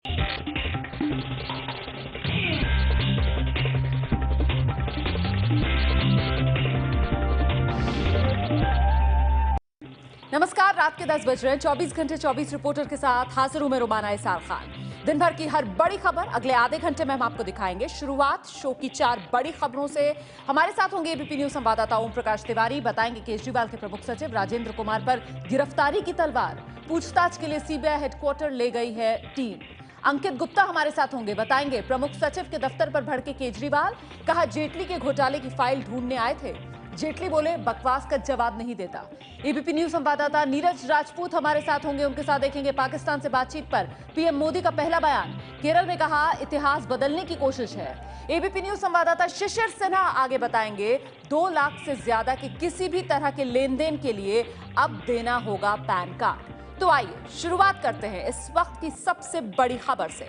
नमस्कार, रात के 10 बज रहे हैं। 24 घंटे 24 रिपोर्टर के साथ हाजिर हूं मैं रुमाना इसार खान। दिन भर की हर बड़ी खबर अगले आधे घंटे में हम आपको दिखाएंगे। शुरुआत शो की 4 बड़ी खबरों से। हमारे साथ होंगे एबीपी न्यूज संवाददाता ओम प्रकाश तिवारी। बताएंगे केजरीवाल के प्रमुख सचिव राजेंद्र कुमार पर गिरफ्तारी की तलवार, पूछताछ के लिए सीबीआई हेडक्वार्टर ले गई है टीम। अंकित गुप्ता हमारे साथ होंगे, बताएंगे प्रमुख सचिव के दफ्तर पर भड़के केजरीवाल, कहा जेटली के घोटाले की फाइल ढूंढने आए थे। जेटली बोले बकवास का जवाब नहीं देता। एबीपी न्यूज संवाददाता नीरज राजपूत हमारे साथ होंगे, उनके साथ देखेंगे पाकिस्तान से बातचीत पर पीएम मोदी का पहला बयान। केरल में कहा इतिहास बदलने की कोशिश है। एबीपी न्यूज संवाददाता शिशिर सिन्हा आगे बताएंगे 2 लाख से ज्यादा के किसी भी तरह के लेन देन के लिए अब देना होगा पैन कार्ड। तो आइए शुरुआत करते हैं इस वक्त की सबसे बड़ी खबर से।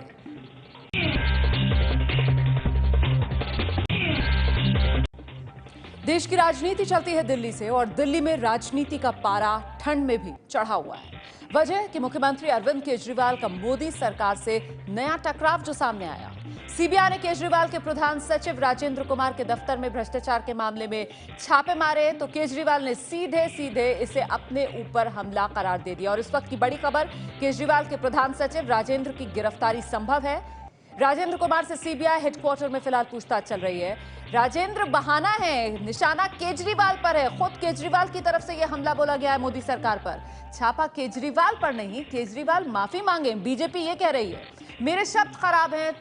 देश की राजनीति चलती है दिल्ली से, और दिल्ली में राजनीति का पारा ठंड में भी चढ़ा हुआ है। वजह कि मुख्यमंत्री अरविंद केजरीवाल का मोदी सरकार से नया टकराव जो सामने आया। सीबीआई ने केजरीवाल के प्रधान सचिव राजेंद्र कुमार के दफ्तर में भ्रष्टाचार के मामले में छापे मारे, तो केजरीवाल ने सीधे सीधे इसे अपने ऊपर हमला करार दे दिया। और इस वक्त की बड़ी खबर, केजरीवाल के प्रधान सचिव राजेंद्र की गिरफ्तारी संभव है। राजेंद्र कुमार से सीबीआई हेडक्वार्टर में फिलहाल पूछताछ चल रही है। राजेंद्र बहाना है, निशाना केजरीवाल पर है। खुद केजरीवाल की तरफ से यह हमला बोला गया है मोदी सरकार पर। छापा केजरीवाल पर नहीं, केजरीवाल माफी मांगे, बीजेपी ये कह रही है। मेरे शब्द खराब हैं,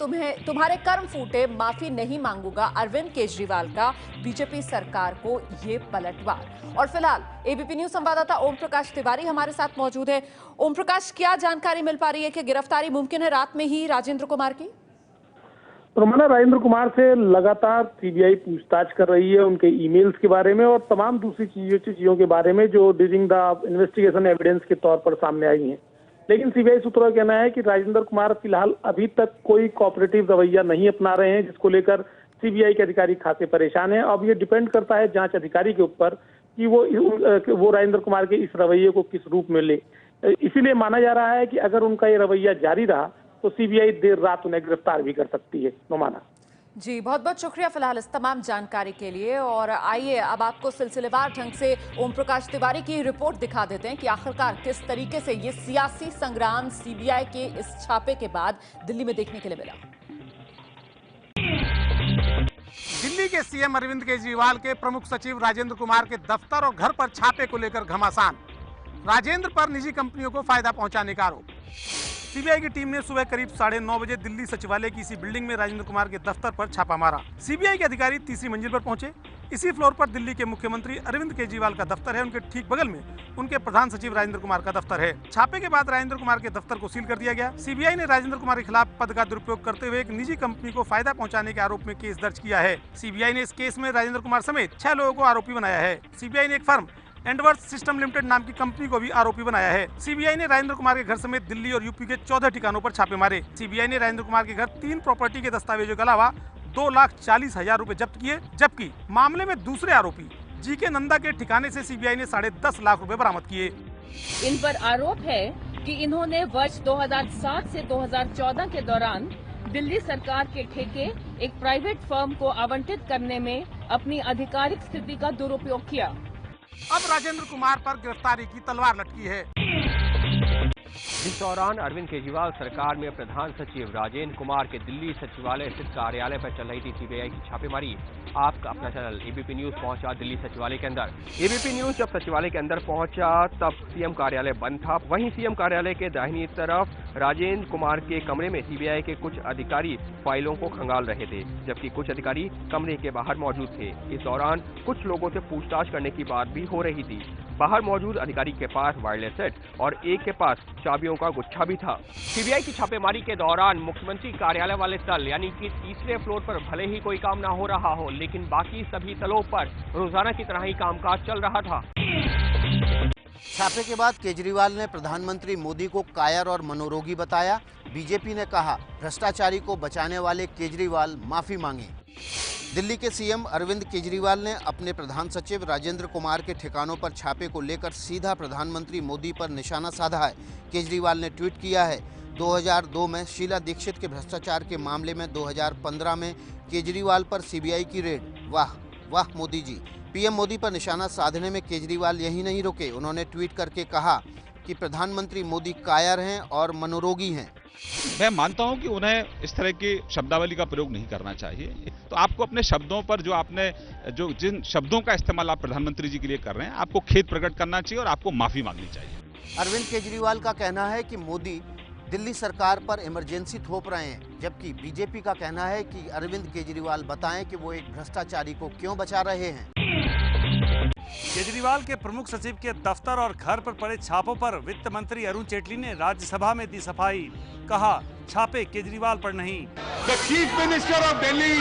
तुम्हारे कर्म फूटे, माफी नहीं मांगूंगा अरविंद केजरीवाल का बीजेपी सरकार को ये पलटवार। और फिलहाल एबीपी न्यूज संवाददाता ओम प्रकाश तिवारी हमारे साथ मौजूद है। ओम प्रकाश, क्या जानकारी मिल पा रही है कि गिरफ्तारी मुमकिन है रात में ही राजेंद्र कुमार की? रोमाना, राजेंद्र कुमार से लगातार सीबीआई पूछताछ कर रही है, उनके ईमेल्स के बारे में और तमाम दूसरी चीजों के बारे में जो ड्यूरिंग द इन्वेस्टिगेशन एविडेंस के तौर पर सामने आई हैं। लेकिन सीबीआई सूत्रों का कहना है कि राजेंद्र कुमार फिलहाल अभी तक कोई कोऑपरेटिव रवैया नहीं अपना रहे हैं, जिसको लेकर सीबीआई के अधिकारी खासे परेशान हैं। अब ये डिपेंड करता है जांच अधिकारी के ऊपर कि वो राजेंद्र कुमार के इस रवैये को किस रूप में ले। इसीलिए माना जा रहा है कि अगर उनका ये रवैया जारी रहा तो सीबीआई देर रात उन्हें गिरफ्तार भी कर सकती है। रोमाना जी, बहुत बहुत शुक्रिया फिलहाल इस तमाम जानकारी के लिए। और आइए अब आपको सिलसिलेवार ढंग से ओम प्रकाश तिवारी की रिपोर्ट दिखा देते हैं कि आखिरकार किस तरीके से ये सियासी संग्राम सीबीआई के इस छापे के बाद दिल्ली में देखने के लिए मिला। दिल्ली के सीएम अरविंद केजरीवाल के प्रमुख सचिव राजेंद्र कुमार के दफ्तर और घर पर छापे को लेकर घमासान। राजेंद्र पर निजी कंपनियों को फायदा पहुंचाने का आरोप। सीबीआई की टीम ने सुबह करीब 9:30 बजे दिल्ली सचिवालय की इसी बिल्डिंग में राजेंद्र कुमार के दफ्तर पर छापा मारा। सीबीआई के अधिकारी तीसरी मंजिल पर पहुंचे। इसी फ्लोर पर दिल्ली के मुख्यमंत्री अरविंद केजरीवाल का दफ्तर है, उनके ठीक बगल में उनके प्रधान सचिव राजेंद्र कुमार का दफ्तर है। छापे के बाद राजेंद्र कुमार के दफ्तर को सील कर दिया गया। सीबीआई ने राजेंद्र कुमार के खिलाफ पद का दुरुपयोग करते हुए एक निजी कंपनी को फायदा पहुंचाने के आरोप में केस दर्ज किया है। सीबीआई ने इस केस में राजेंद्र कुमार समेत 6 लोगों को आरोपी बनाया है। सीबीआई ने एक फर्म एंडवर्स सिस्टम लिमिटेड नाम की कंपनी को भी आरोपी बनाया है। सीबीआई ने राजेंद्र कुमार के घर समेत दिल्ली और यूपी के 14 ठिकानों पर छापे मारे। सीबीआई ने राजेंद्र कुमार के घर 3 प्रॉपर्टी के दस्तावेजों के अलावा 2,40,000 रुपए जब्त किए, जबकि मामले में दूसरे आरोपी जीके नंदा के ठिकाने से सीबीआई ने 10.5 लाख रुपए बरामद किए। इन पर आरोप है कि इन्होंने वर्ष 2007 से 2014 के दौरान दिल्ली सरकार के ठेके एक प्राइवेट फर्म को आवंटित करने में अपनी आधिकारिक स्थिति का दुरुपयोग किया। अब राजेंद्र कुमार पर गिरफ्तारी की तलवार लटकी है। इस दौरान अरविंद केजरीवाल सरकार में प्रधान सचिव राजेंद्र कुमार के दिल्ली सचिवालय स्थित कार्यालय पर चल रही थी सीबीआई की छापेमारी। आपका अपना चैनल एबीपी न्यूज पहुंचा दिल्ली सचिवालय के अंदर। एबीपी न्यूज जब सचिवालय के अंदर पहुंचा तब सीएम कार्यालय बंद था। वहीं सीएम कार्यालय के दाहिनी तरफ राजेंद्र कुमार के कमरे में सीबीआई के कुछ अधिकारी फाइलों को खंगाल रहे थे, जबकि कुछ अधिकारी कमरे के बाहर मौजूद थे। इस दौरान कुछ लोगों से पूछताछ करने की बात भी हो रही थी। बाहर मौजूद अधिकारी के पास वायरलेस सेट और एक के पास चाबियों का गुच्छा भी था। सीबीआई की छापेमारी के दौरान मुख्यमंत्री कार्यालय वाले तल यानी कि तीसरे फ्लोर पर भले ही कोई काम ना हो रहा हो, लेकिन बाकी सभी तलों पर रोजाना की तरह ही कामकाज चल रहा था। छापे के बाद केजरीवाल ने प्रधानमंत्री मोदी को कायर और मनोरोगी बताया। बीजेपी ने कहा भ्रष्टाचारी को बचाने वाले केजरीवाल माफी मांगे। दिल्ली के सीएम अरविंद केजरीवाल ने अपने प्रधान सचिव राजेंद्र कुमार के ठिकानों पर छापे को लेकर सीधा प्रधानमंत्री मोदी पर निशाना साधा है। केजरीवाल ने ट्वीट किया है, 2002 में शीला दीक्षित के भ्रष्टाचार के मामले में 2015 में केजरीवाल पर सीबीआई की रेड। वाह वाह मोदी जी। पीएम मोदी पर निशाना साधने में केजरीवाल यही नहीं रुके, उन्होंने ट्वीट करके कहा कि प्रधानमंत्री मोदी कायर हैं और मनोरोगी हैं। मैं मानता हूं कि उन्हें इस तरह की शब्दावली का प्रयोग नहीं करना चाहिए। तो आपको अपने शब्दों पर जो जिन शब्दों का इस्तेमाल आप प्रधानमंत्री जी के लिए कर रहे हैं, आपको खेद प्रकट करना चाहिए और आपको माफी मांगनी चाहिए। अरविंद केजरीवाल का कहना है कि मोदी दिल्ली सरकार पर इमरजेंसी थोप रहे हैं, जबकि बीजेपी का कहना है कि अरविंद केजरीवाल बताएं कि वो एक भ्रष्टाचारी को क्यों बचा रहे हैं। केजरीवाल के प्रमुख सचिव के दफ्तर और घर पर पड़े छापों पर वित्त मंत्री अरुण जेटली ने राज्यसभा में दी सफाई। कहा, छापे केजरीवाल पर नहीं। The Chief Minister of Delhi,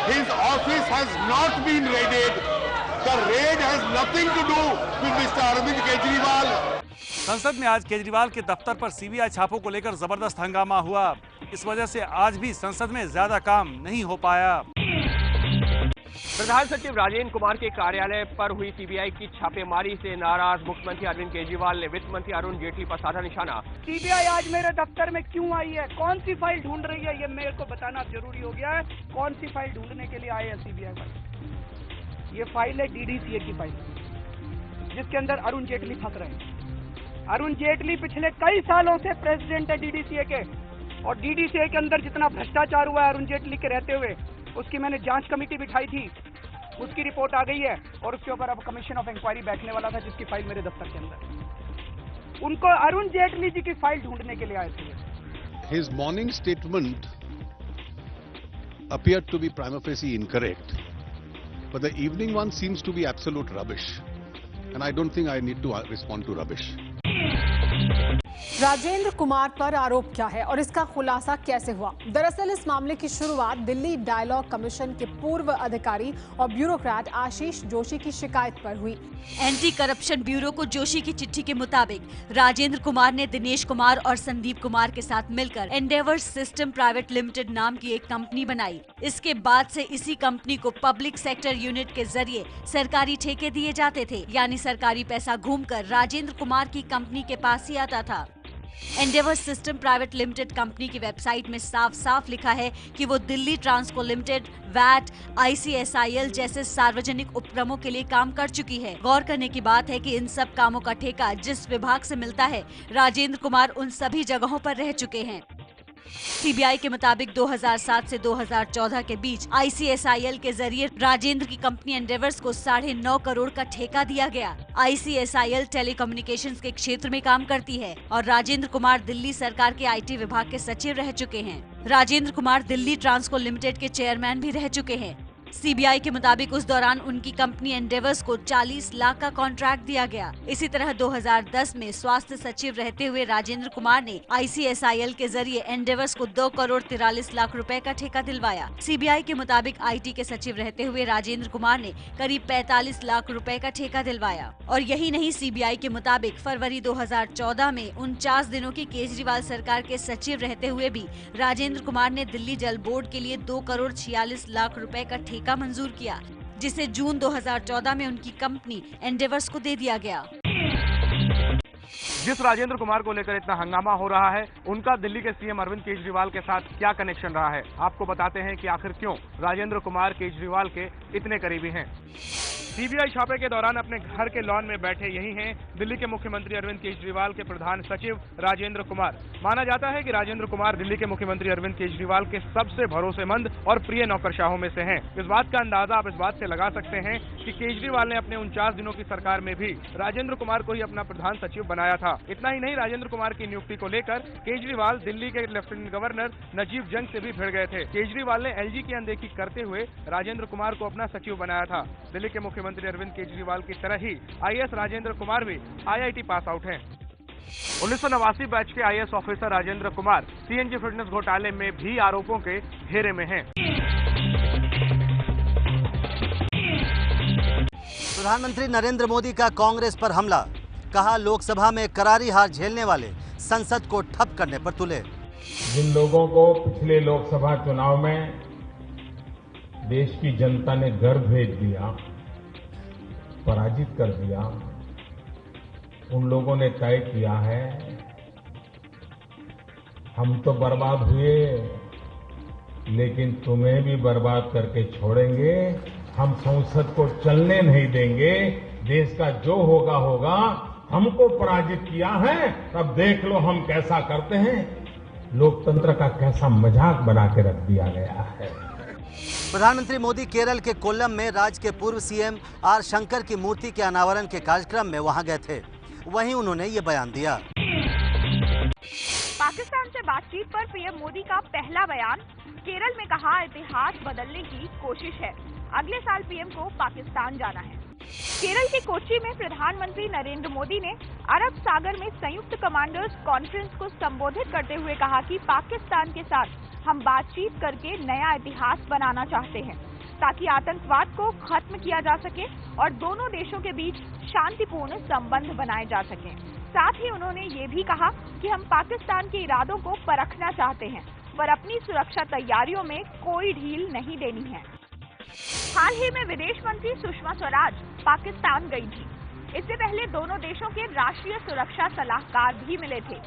his office has not been raided. The raid has nothing to do with Mr. Arvind Kejriwal. संसद में आज केजरीवाल के दफ्तर पर सीबीआई छापों को लेकर जबरदस्त हंगामा हुआ। इस वजह से आज भी संसद में ज्यादा काम नहीं हो पाया। प्रधान सचिव राजेंद्र कुमार के कार्यालय पर हुई सीबीआई की छापेमारी से नाराज मुख्यमंत्री अरविंद केजरीवाल ने वित्त मंत्री अरुण जेटली पर साधा निशाना। सीबीआई आज मेरे दफ्तर में क्यों आई है, कौन सी फाइल ढूंढ रही है, ये मेरे को बताना जरूरी हो गया है। कौन सी फाइल ढूंढने के लिए आए हैं सीबीआई वाले? ये फाइल है डीडीसीए की फाइल, जिसके अंदर अरुण जेटली फंस रहे हैं। अरुण जेटली पिछले कई सालों से प्रेसिडेंट है डीडीसीए के, और डीडीसीए के अंदर जितना भ्रष्टाचार हुआ है अरुण जेटली के रहते हुए, उसकी मैंने जांच कमेटी बिठाई थी, उसकी रिपोर्ट आ गई है और उसके ऊपर अब कमीशन ऑफ इंक्वायरी बैठने वाला था, जिसकी फाइल मेरे दफ्तर के अंदर। उनको अरुण जेटली जी की फाइल ढूंढने के लिए आए थे। His morning statement appeared to be prima facie incorrect, but the evening one seems to be absolute rubbish, and I don't think I need to respond to rubbish. Rajendra Kumar पर आरोप क्या है और इसका खुलासा कैसे हुआ? दरअसल इस मामले की शुरुआत दिल्ली डायलॉग कमीशन के पूर्व अधिकारी और ब्यूरोक्रेट आशीष जोशी की शिकायत पर हुई। एंटी करप्शन ब्यूरो को जोशी की चिट्ठी के मुताबिक राजेंद्र कुमार ने दिनेश कुमार और संदीप कुमार के साथ मिलकर एंडेवर सिस्टम प्राइवेट लिमिटेड नाम की एक कंपनी बनाई। इसके बाद से इसी कंपनी को पब्लिक सेक्टर यूनिट के जरिए सरकारी ठेके दिए जाते थे, यानी सरकारी पैसा घूमकर राजेंद्र कुमार की कंपनी के पास ही आता था। Endeavour system private limited company की वेबसाइट में साफ साफ लिखा है कि वो Delhi Transco limited, VAT, ICSIL जैसे सार्वजनिक उपक्रमों के लिए काम कर चुकी है। गौर करने की बात है कि इन सब कामों का ठेका जिस विभाग से मिलता है, राजेंद्र कुमार उन सभी जगहों पर रह चुके हैं। सीबीआई के मुताबिक 2007 से 2014 के बीच ICSIL के जरिए राजेंद्र की कंपनी एंडेवर्स को 9.5 करोड़ का ठेका दिया गया। ICSIL टेलीकम्युनिकेशंस के क्षेत्र में काम करती है और राजेंद्र कुमार दिल्ली सरकार के IT विभाग के सचिव रह चुके हैं। राजेंद्र कुमार दिल्ली ट्रांसको लिमिटेड के चेयरमैन भी रह चुके हैं। सीबीआई के मुताबिक उस दौरान उनकी कंपनी एंडेवर्स को 40 लाख का कॉन्ट्रैक्ट दिया गया। इसी तरह 2010 में स्वास्थ्य सचिव रहते हुए राजेंद्र कुमार ने ICSIL के जरिए एंडेवर्स को 2 करोड़ 43 लाख रुपए का ठेका दिलवाया। सीबीआई के मुताबिक IT के सचिव रहते हुए राजेंद्र कुमार ने करीब 45 लाख रुपए का ठेका दिलवाया। और यही नहीं, सीबीआई के मुताबिक फरवरी 2014 में 49 दिनों की केजरीवाल सरकार के सचिव रहते हुए भी राजेंद्र कुमार ने दिल्ली जल बोर्ड के लिए 2 करोड़ 46 लाख रुपए का का मंजूर किया, जिसे जून 2014 में उनकी कंपनी एंडेवर्स को दे दिया गया। जिस राजेंद्र कुमार को लेकर इतना हंगामा हो रहा है, उनका दिल्ली के सीएम अरविंद केजरीवाल के साथ क्या कनेक्शन रहा है? आपको बताते हैं कि आखिर क्यों राजेंद्र कुमार केजरीवाल के इतने करीबी हैं। सीबीआई छापे के दौरान अपने घर के लॉन में बैठे यही हैं दिल्ली के मुख्यमंत्री अरविंद केजरीवाल के प्रधान सचिव राजेंद्र कुमार। माना जाता है कि राजेंद्र कुमार दिल्ली के मुख्यमंत्री अरविंद केजरीवाल के सबसे भरोसेमंद और प्रिय नौकरशाहों में से हैं। इस बात का अंदाजा आप इस बात से लगा सकते हैं कि केजरीवाल ने अपने 49 दिनों की सरकार में भी राजेंद्र कुमार को ही अपना प्रधान सचिव बनाया था। इतना ही नहीं, राजेंद्र कुमार की नियुक्ति को लेकर केजरीवाल दिल्ली के लेफ्टिनेंट गवर्नर नजीब जंग से भी भिड़ गए थे। केजरीवाल ने LG की अनदेखी करते हुए राजेंद्र कुमार को अपना सचिव बनाया था। दिल्ली के मुख्यमंत्री अरविंद केजरीवाल की तरह ही IAS राजेंद्र कुमार भी IIT पास आउट हैं। 1989 बैच के IAS officer Rajendra Kumar CNG fitness घोटाले में भी आरोपों के घेरे में हैं। प्रधानमंत्री नरेंद्र मोदी का कांग्रेस पर हमला, कहा लोकसभा में करारी हार झेलने वाले संसद को ठप करने पर तुले। जिन लोगों को पिछले लोकसभा चुनाव में देश की जनता ने घर भेज दिया, पराजित कर दिया, उन लोगों ने तय किया है हम तो बर्बाद हुए, लेकिन तुम्हें भी बर्बाद करके छोड़ेंगे। हम संसद को चलने नहीं देंगे। देश का जो होगा होगा। हमको पराजित किया है, तब देख लो हम कैसा करते हैं। लोकतंत्र का कैसा मजाक बना के रख दिया गया है। प्रधानमंत्री मोदी केरल के कोल्लम में राज्य के पूर्व सीएम आर शंकर की मूर्ति के अनावरण के कार्यक्रम में वहां गए थे। वहीं उन्होंने ये बयान दिया। पाकिस्तान से बातचीत पर पीएम मोदी का पहला बयान, केरल में कहा इतिहास बदलने की कोशिश है। अगले साल पीएम को पाकिस्तान जाना है। केरल के कोच्चि में प्रधानमंत्री नरेंद्र मोदी ने अरब सागर में संयुक्त कमांडर्स कॉन्फ्रेंस को संबोधित करते हुए कहा कि पाकिस्तान के साथ हम बातचीत करके नया इतिहास बनाना चाहते हैं ताकि आतंकवाद को खत्म किया जा सके और दोनों देशों के बीच शांतिपूर्ण संबंध बनाए जा सकें। साथ ही उन्होंने ये भी कहा कि हम पाकिस्तान के इरादों को परखना चाहते हैं, पर अपनी सुरक्षा तैयारियों में कोई ढील नहीं देनी है। हाल ही में विदेश मंत्री सुषमा स्वराज पाकिस्तान गई थी। इससे पहले दोनों देशों के राष्ट्रीय सुरक्षा सलाहकार भी मिले थे।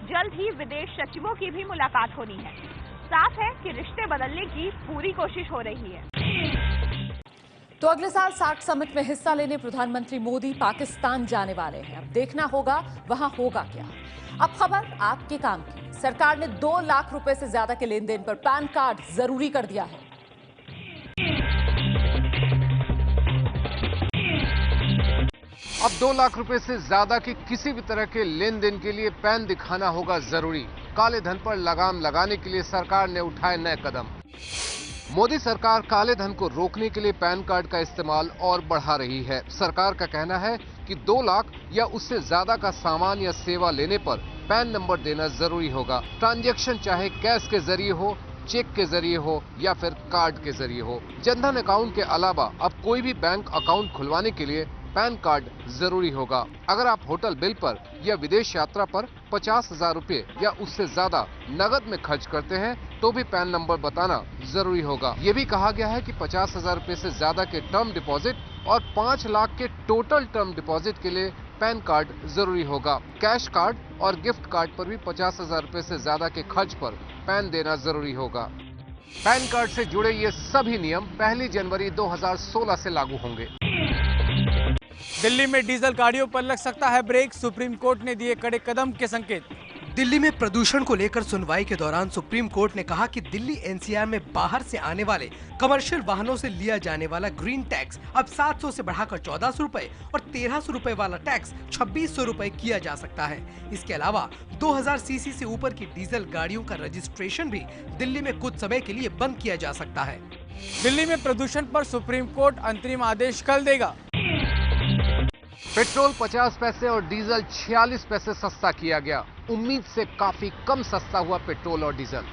जल्द ही विदेश सचिवों की भी मुलाकात होनी है। साफ है कि रिश्ते बदलने की पूरी कोशिश हो रही है। तो अगले साल सार्क समिट में हिस्सा लेने प्रधानमंत्री मोदी पाकिस्तान जाने वाले हैं। अब देखना होगा वहां होगा क्या। अब खबर आपके काम की। सरकार ने 2 लाख रुपए से ज्यादा के लेन देन पर पैन कार्ड जरूरी कर दिया है। अब 2 लाख रुपए से ज्यादा की किसी भी तरह के लेन देन के लिए पैन दिखाना होगा जरूरी। काले धन पर लगाम लगाने के लिए सरकार ने उठाए नए कदम। मोदी सरकार काले धन को रोकने के लिए पैन कार्ड का इस्तेमाल और बढ़ा रही है। सरकार का कहना है कि 2 लाख या उससे ज्यादा का सामान या सेवा लेने पर पैन नंबर देना जरूरी होगा। ट्रांजैक्शन चाहे कैश के जरिए हो, चेक के जरिए हो या फिर कार्ड के जरिए हो। जनधन अकाउंट के अलावा अब कोई भी बैंक अकाउंट खुलवाने के लिए पैन कार्ड जरूरी होगा। अगर आप होटल बिल पर या विदेश यात्रा पर 50,000 रुपए या उससे ज्यादा नगद में खर्च करते हैं तो भी पैन नंबर बताना जरूरी होगा। ये भी कहा गया है कि 50,000 रुपए से ज्यादा के टर्म डिपॉजिट और 5 लाख के टोटल टर्म डिपॉजिट के लिए पैन कार्ड जरूरी होगा। कैश कार्ड और गिफ्ट कार्ड पर भी 50,000 रुपए से ज्यादा के खर्च पर पैन देना जरूरी होगा। पैन कार्ड से जुड़े ये सभी नियम 1 जनवरी 2016 से लागू होंगे। दिल्ली में डीजल गाड़ियों पर लग सकता है ब्रेक, सुप्रीम कोर्ट ने दिए कड़े कदम के संकेत। दिल्ली में प्रदूषण को लेकर सुनवाई के दौरान सुप्रीम कोर्ट ने कहा कि दिल्ली एनसीआर में बाहर से आने वाले कमर्शियल वाहनों से लिया जाने वाला ग्रीन टैक्स अब 700 से बढ़ाकर 1400 रुपए और 1300 रुपए वाला टैक्स 2600 रुपए किया जा सकता है। इसके अलावा 2000 सीसी से ऊपर की डीजल गाड़ियों का रजिस्ट्रेशन भी दिल्ली में कुछ समय के लिए बंद किया जा सकता है। दिल्ली में प्रदूषण पर सुप्रीम कोर्ट अंतरिम आदेश कल देगा। पेट्रोल 50 पैसे और डीजल 46 पैसे सस्ता किया गया। उम्मीद से काफी कम सस्ता हुआ पेट्रोल और डीजल।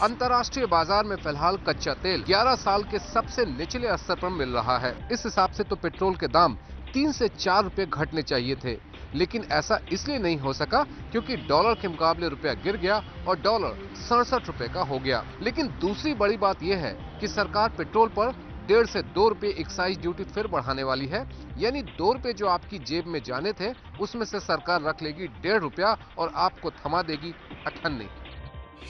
अंतर्राष्ट्रीय बाजार में फिलहाल कच्चा तेल 11 साल के सबसे निचले स्तर पर मिल रहा है। इस हिसाब से तो पेट्रोल के दाम 3 से 4 रुपए घटने चाहिए थे, लेकिन ऐसा इसलिए नहीं हो सका क्योंकि डॉलर के मुकाबले रुपया गिर गया और डॉलर 67 रुपए का हो गया। लेकिन दूसरी बड़ी बात यह है कि सरकार पेट्रोल पर 1.5 से 2 रुपए एक्साइज ड्यूटी फिर बढ़ाने वाली है। यानी 2 रुपए जो आपकी जेब में जाने थे उसमें से सरकार रख लेगी 1.5 रुपया और आपको थमा देगी 98।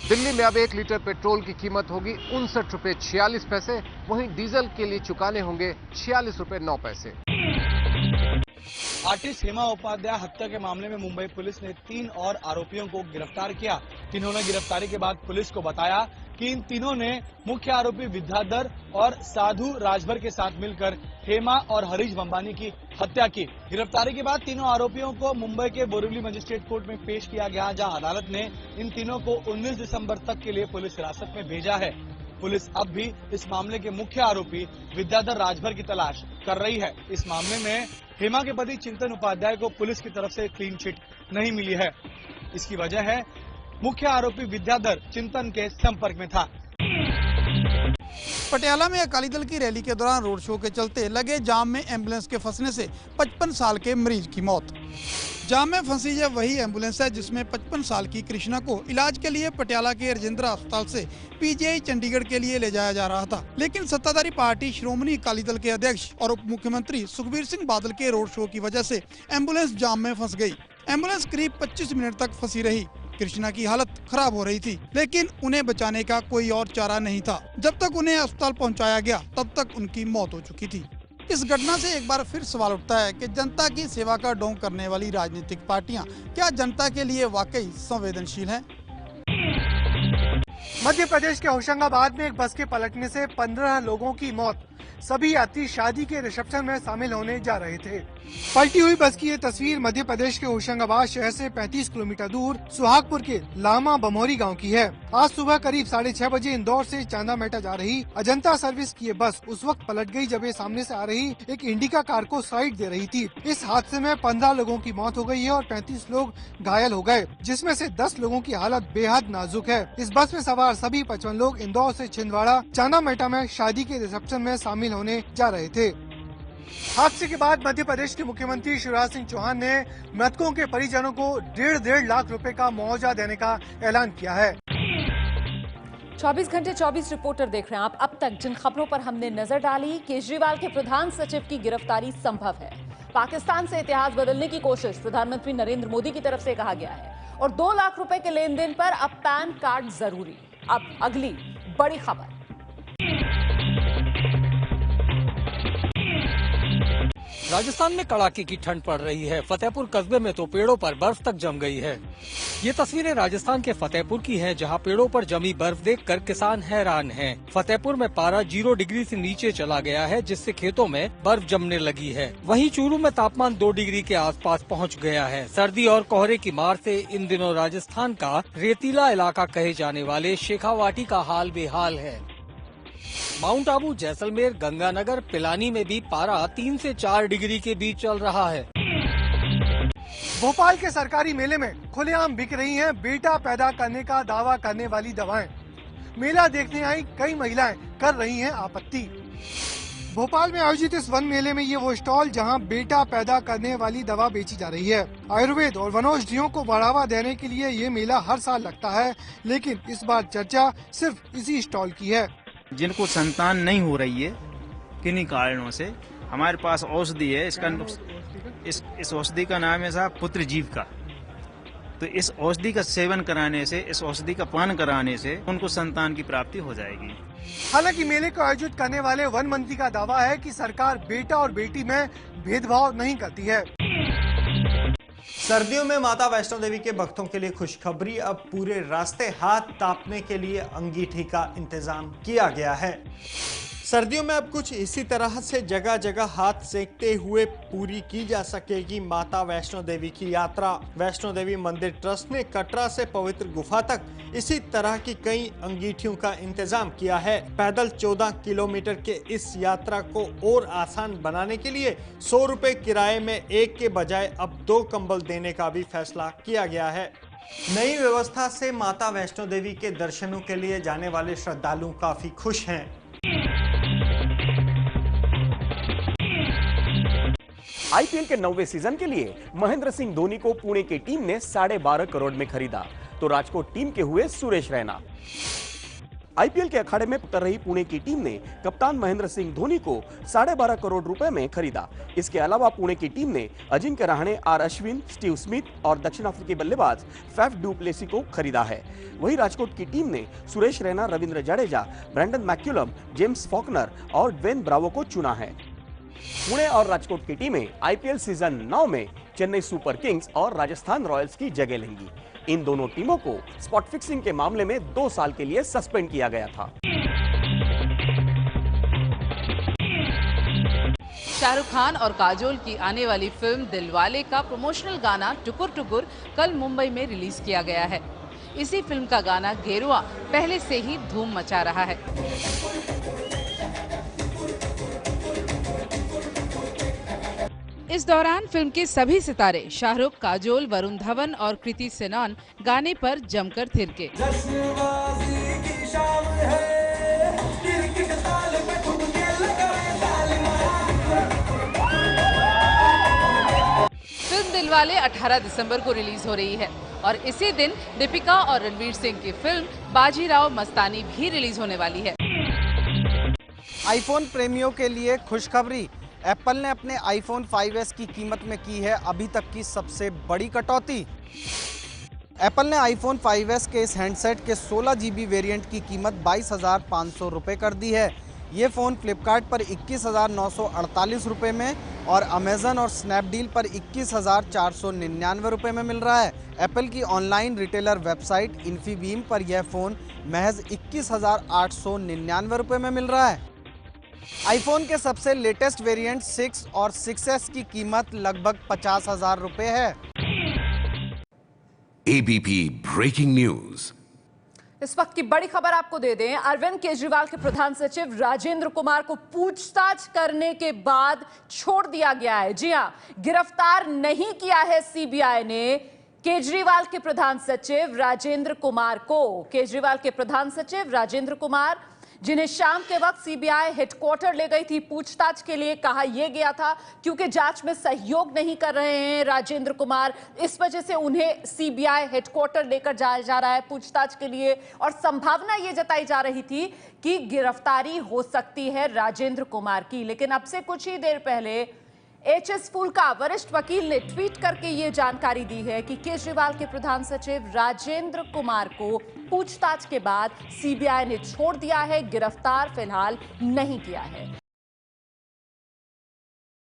दिल्ली में अब 1 लीटर पेट्रोल की कीमत होगी 59 रुपए 46 पैसे। वहीं डीजल के लिए चुकाने होंगे 46 रुपए 9 पैसे। आर्टिस्ट हेमा उपाध्याय हत्या के मामले में मुंबई पुलिस ने 3 और आरोपियों को गिरफ्तार किया। तीनों ने गिरफ्तारी के बाद पुलिस को बताया कि इन तीनों ने मुख्य आरोपी विद्याधर और साधु राजभर के साथ मिलकर हेमा और हरीश बंबानी की हत्या की। गिरफ्तारी के बाद तीनों आरोपियों को मुंबई के बोरिवली मजिस्ट्रेट कोर्ट में पेश किया गया, जहां अदालत ने इन तीनों को 19 दिसंबर तक के लिए पुलिस हिरासत में भेजा है। पुलिस अब भी इस मामले के मुख्य आरोपी विद्याधर राजभर की तलाश कर रही है। इस मामले में हेमा के पति चिंतन उपाध्याय को पुलिस की तरफ से क्लीन चिट नहीं मिली है। इसकी वजह है मुख्य आरोपी विद्याधर चिंतन के संपर्क में था। पटियाला में अकाली दल की रैली के दौरान रोड शो के चलते लगे जाम में एम्बुलेंस के फंसने से 55 साल के मरीज की मौत। जाम में फंसी यह वही एम्बुलेंस है जिसमें 55 साल की कृष्णा को इलाज के लिए पटियाला के राजेंद्र अस्पताल से पीजीआई चंडीगढ़ के लिए ले जाया जा रहा था। लेकिन सत्ताधारी पार्टी श्रोमणी अकाली दल के अध्यक्ष और उप मुख्यमंत्री सुखबीर सिंह बादल के रोड शो की वजह से एम्बुलेंस जाम में फंस गई। एम्बुलेंस करीब 25 मिनट तक फंसी रही। कृष्णा की हालत खराब हो रही थी, लेकिन उन्हें बचाने का कोई और चारा नहीं था। जब तक उन्हें अस्पताल पहुंचाया गया तब तक उनकी मौत हो चुकी थी। इस घटना से एक बार फिर सवाल उठता है कि जनता की सेवा का ढोंग करने वाली राजनीतिक पार्टियां क्या जनता के लिए वाकई संवेदनशील हैं? मध्य प्रदेश के होशंगाबाद में एक बस के पलटने से 15 लोगों की मौत। सभी यात्री शादी के रिसेप्शन में शामिल होने जा रहे थे। पलटी हुई बस की ये तस्वीर मध्य प्रदेश के होशंगाबाद शहर से 35 किलोमीटर दूर सुहागपुर के लामा बमोरी गांव की है। आज सुबह करीब 6:30 बजे इंदौर से चांदा मेटा जा रही अजंता सर्विस की ये बस उस वक्त पलट गई जब ये सामने से आ रही एक इंडिका कार को साइड दे रही थी। इस हादसे में 15 लोगों की मौत हो गई है और 35 लोग घायल हो गए, जिसमें से 10 लोगों की हालत बेहद नाजुक है। इस बस में सवार सभी 55 लोग इंदौर से छिंदवाड़ा चांदा मेटा में शादी के रिसेप्शन में शामिल होने जा रहे थे। हादसे के बाद मध्य प्रदेश के मुख्यमंत्री शिवराज सिंह चौहान ने मृतकों के परिजनों को 1.5 लाख रुपए का मुआवजा देने का ऐलान किया है। 24 घंटे 24 रिपोर्टर देख रहे हैं आप। अब तक जिन खबरों पर हमने नजर डाली, केजरीवाल के प्रधान सचिव की गिरफ्तारी संभव है। पाकिस्तान से इतिहास बदलने की कोशिश प्रधानमंत्री नरेंद्र मोदी की तरफ से कहा गया है और 2 लाख रुपए के लेन देन पर अब पैन कार्ड जरूरी। अब अगली बड़ी खबर। राजस्थान में कड़ाके की ठंड पड़ रही है। फतेहपुर कस्बे में तो पेड़ों पर बर्फ तक जम गई है। ये तस्वीरें राजस्थान के फतेहपुर की हैं, जहां पेड़ों पर जमी बर्फ देखकर किसान हैरान हैं। फतेहपुर में पारा 0 डिग्री से नीचे चला गया है, जिससे खेतों में बर्फ जमने लगी है। वहीं चूरू में तापमान 2 डिग्री के आसपास पहुंच गया है। सर्दी और कोहरे की मार से इन दिनों राजस्थान का रेतीला इलाका कहे जाने वाले शेखावाटी का हाल बेहाल है। माउंट आबू, जैसलमेर, गंगानगर, पिलानी में भी पारा 3 से 4 डिग्री के बीच चल रहा है। भोपाल के सरकारी मेले में खुलेआम बिक रही हैं बेटा पैदा करने का दावा करने वाली दवाएं। मेला देखने आई कई महिलाएं कर रही हैं आपत्ति। भोपाल में आयोजित इस वन मेले में ये वो स्टॉल जहां बेटा पैदा करने वाली दवा बेची जा रही है। आयुर्वेद और वनौषधियों को बढ़ावा देने के लिए ये मेला हर साल लगता है, लेकिन इस बार चर्चा सिर्फ इसी स्टॉल की है। जिनको संतान नहीं हो रही है किन्हीं कारणों से, हमारे पास औषधि है। इसका इस औषधि का नाम है साहब पुत्र जीव का। तो इस औषधि का सेवन कराने से, इस औषधि का पान कराने से उनको संतान की प्राप्ति हो जाएगी। हालांकि मेले को आयोजित करने वाले वन मंत्री का दावा है कि सरकार बेटा और बेटी में भेदभाव नहीं करती है। सर्दियों में माता वैष्णो देवी के भक्तों के लिए खुशखबरी। अब पूरे रास्ते हाथ तापने के लिए अंगीठी का इंतजाम किया गया है। सर्दियों में अब कुछ इसी तरह से जगह जगह हाथ सेकते हुए पूरी की जा सकेगी माता वैष्णो देवी की यात्रा। वैष्णो देवी मंदिर ट्रस्ट ने कटरा से पवित्र गुफा तक इसी तरह की कई अंगीठियों का इंतजाम किया है। पैदल 14 किलोमीटर के इस यात्रा को और आसान बनाने के लिए 100 रुपए किराए में एक के बजाय अब 2 कंबल देने का भी फैसला किया गया है। नई व्यवस्था से माता वैष्णो देवी के दर्शनों के लिए जाने वाले श्रद्धालु काफी खुश हैं। आईपीएल के 9वें सीजन के लिए महेंद्र सिंह धोनी को पुणे की टीम ने 12.5 करोड़ में खरीदा, तो राजकोट टीम के हुए सुरेश रैना। आईपीएल के अखाड़े में उतर रही पुणे की टीम ने कप्तान महेंद्र सिंह धोनी को 12.5 करोड़ रुपए में खरीदा। इसके अलावा पुणे की टीम ने Ajinkya Rahane, R Ashwin, Steve Smith और दक्षिण अफ्रीकी बल्लेबाज फैफ डू प्लेसी को खरीदा है। वहीं राजकोट की टीम ने Suresh Raina, Ravindra Jadeja, Brendon McCullum, James Faulkner और ड्वेन ब्रावो को चुना है। पुणे और राजकोट की टीमें आईपीएल सीजन 9 में चेन्नई सुपर किंग्स और राजस्थान रॉयल्स की जगह लेंगी। इन दोनों टीमों को स्पॉट फिक्सिंग के मामले में 2 साल के लिए सस्पेंड किया गया था। शाहरुख खान और काजोल की आने वाली फिल्म दिलवाले का प्रमोशनल गाना टुकुर टुकुर कल मुंबई में रिलीज किया गया है। इसी फिल्म का गाना गेरुआ पहले से ही धूम मचा रहा है। इस दौरान फिल्म के सभी सितारे शाहरुख, काजोल, वरुण धवन और कृति सेनन गाने पर जमकर थिरके। फिल्म दिलवाले 18 दिसंबर को रिलीज हो रही है और इसी दिन दीपिका और रणवीर सिंह की फिल्म बाजीराव मस्तानी भी रिलीज होने वाली है। आईफोन प्रेमियों के लिए खुशखबरी। एप्पल ने अपने आईफोन 5S की कीमत में की है अभी तक की सबसे बड़ी कटौती। एप्पल ने आईफोन 5S के इस हैंडसेट के 16 GB वेरिएंट की कीमत 22,500 रुपये कर दी है। ये फ़ोन फ्लिपकार्ट पर 21,948 रुपये में और अमेज़न और स्नैपडील पर 21,499 रुपये में मिल रहा है। एप्पल की ऑनलाइन रिटेलर वेबसाइट इन्फीबीम पर यह फ़ोन महज 21,899 रुपये में मिल रहा है। आईफोन के सबसे लेटेस्ट वेरिएंट 6 और 6S की कीमत लगभग 50,000 रुपये है। ABP breaking news. इस वक्त की बड़ी खबर आपको दे दें, अरविंद केजरीवाल के प्रधान सचिव राजेंद्र कुमार को पूछताछ करने के बाद छोड़ दिया गया है। जी हां, गिरफ्तार नहीं किया है सीबीआई ने केजरीवाल के प्रधान सचिव राजेंद्र कुमार को। केजरीवाल के प्रधान सचिव राजेंद्र कुमार, जिन्हें शाम के वक्त सीबीआई हेडक्वार्टर ले गई थी पूछताछ के लिए, कहा यह गया था क्योंकि जांच में सहयोग नहीं कर रहे हैं राजेंद्र कुमार, इस वजह से उन्हें सीबीआई हेडक्वार्टर लेकर जाया जा रहा है पूछताछ के लिए। और संभावना यह जताई जा रही थी कि गिरफ्तारी हो सकती है राजेंद्र कुमार की। लेकिन अब से कुछ ही देर पहले एचएस फूलका वरिष्ठ वकील ने ट्वीट करके ये जानकारी दी है कि केजरीवाल के प्रधान सचिव राजेंद्र कुमार को पूछताछ के बाद सीबीआई ने छोड़ दिया है, गिरफ्तार फिलहाल नहीं किया है।